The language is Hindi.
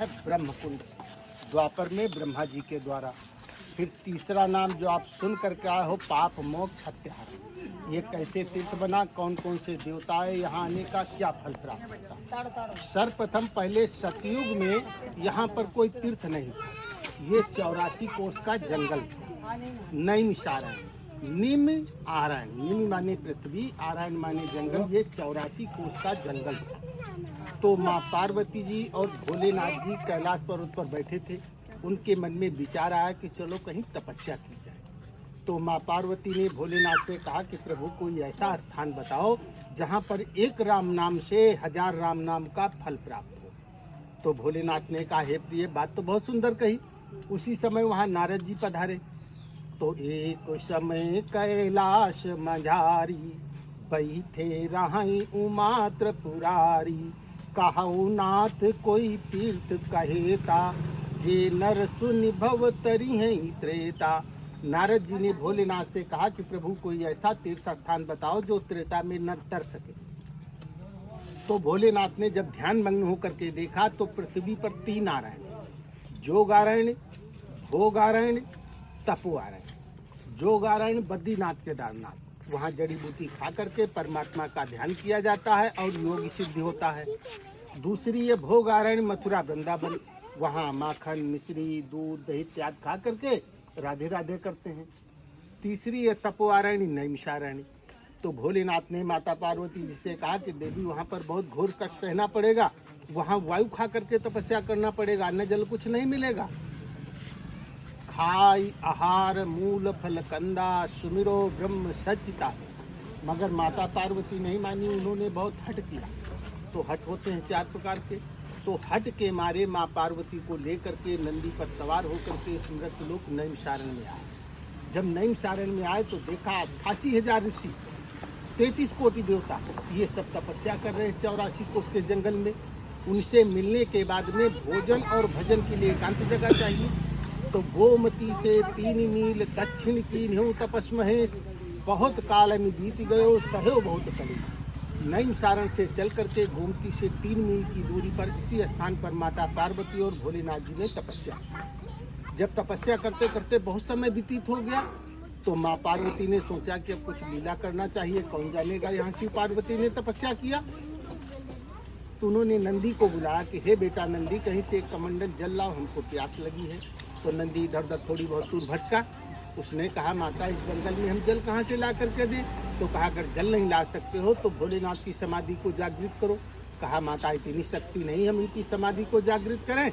है ब्रह्मकुंड, द्वापर में ब्रह्मा जी के द्वारा। फिर तीसरा नाम जो आप सुन करके आए हो, पाप मोक्ष हत्याहार। ये कैसे तीर्थ बना, कौन कौन से देवता है, यहाँ आने का क्या फल प्राप्त होता। सर्वप्रथम पहले सतयुग में यहाँ पर कोई तीर्थ नहीं था। ये 84 कोस का जंगल था। नैमिषारण्य, निम आरण्य, निम माने पृथ्वी, आरण्य माने जंगल। ये 84 कोस का जंगल था। तो माँ पार्वती जी और भोलेनाथ जी कैलाश पर्वत पर बैठे थे। उनके मन में विचार आया कि चलो कहीं तपस्या की जाए। तो माँ पार्वती ने भोलेनाथ से कहा कि प्रभु कोई ऐसा स्थान बताओ जहाँ पर एक राम नाम से 1000 राम नाम का फल प्राप्त हो। तो भोलेनाथ ने कहा, हे प्रिय, बात तो बहुत सुंदर कही। उसी समय वहाँ नारद जी पधारे। तो एक समय कैलाश मझारी, बैठे रहाई उमा त्रिपुरारी। कहु नाथ कोई तीर्थ कहेता, जे नर सुनि भव तरी है त्रेता। नारद जी ने भोलेनाथ से कहा कि प्रभु कोई ऐसा तीर्थ स्थान बताओ जो त्रेता में नर तर सके। तो भोलेनाथ ने जब ध्यान मग्न होकर के देखा तो पृथ्वी पर 3 आरण्य, जोगारण्य, भोगारण्य, तपोआरण्य। जोगारण्य बद्रीनाथ केदारनाथ, वहाँ जड़ी बूटी खा करके परमात्मा का ध्यान किया जाता है और योग सिद्धि होता है। दूसरी ये भोगारण्य, मथुरा वृंदावन, वहाँ माखन, मिश्री, दूध, दही इत्यादि खा करके राधे राधे करते हैं। तीसरी ये तपोआरण्य, नैमिषारण्य। तो भोलेनाथ ने माता पार्वती जी से कहा कि देवी वहाँ पर बहुत घोर कष्ट सहना पड़ेगा, वहाँ वायु खा करके तपस्या करना पड़ेगा, अन्न जल कुछ नहीं मिलेगा। खाई आहार मूल फल कंदा, सुमिरो ब्रह्म सचिता। मगर माता पार्वती नहीं मानी, उन्होंने बहुत हट किया। तो हट होते हैं 4 प्रकार के। तो हट के मारे माँ पार्वती को लेकर के नंदी पर सवार होकर के समृद्ध लोक नैमिषारण्य में आए। जब नैमिषारण्य में आए तो देखा 88,000 ऋषि, 33 कोटि देवता, ये सब तपस्या कर रहे हैं 84 कोस के जंगल में। उनसे मिलने के बाद में भोजन और भजन के लिए एकांत जगह चाहिए। तो गोमती से 3 मील दक्षिण की न्यू तपस महेश, बहुत काल में बीत गयो सहयो बहुत कले। नैमिषारण्य से चल करके गोमती से 3 मील की दूरी पर इसी स्थान पर माता पार्वती और भोलेनाथ जी ने तपस्या की। जब तपस्या करते करते बहुत समय व्यतीत हो गया तो माँ पार्वती ने सोचा कि अब कुछ लीला करना चाहिए, कौन जानेगा। यहाँ शिव पार्वती ने तपस्या किया तो उन्होंने नंदी को बुलाया कि हे बेटा नंदी, कहीं से एक कमंडल जल लाओ, हमको प्यास लगी है। तो नंदी इधर उधर थोड़ी बहुत दूर भटका। उसने कहा, माता इस जंगल में हम जल कहाँ से ला करके दें। तो कहा, अगर जल नहीं ला सकते हो तो भोलेनाथ की समाधि को जागृत करो। कहा, माता इतनी शक्ति नहीं हम इनकी समाधि को जागृत करें।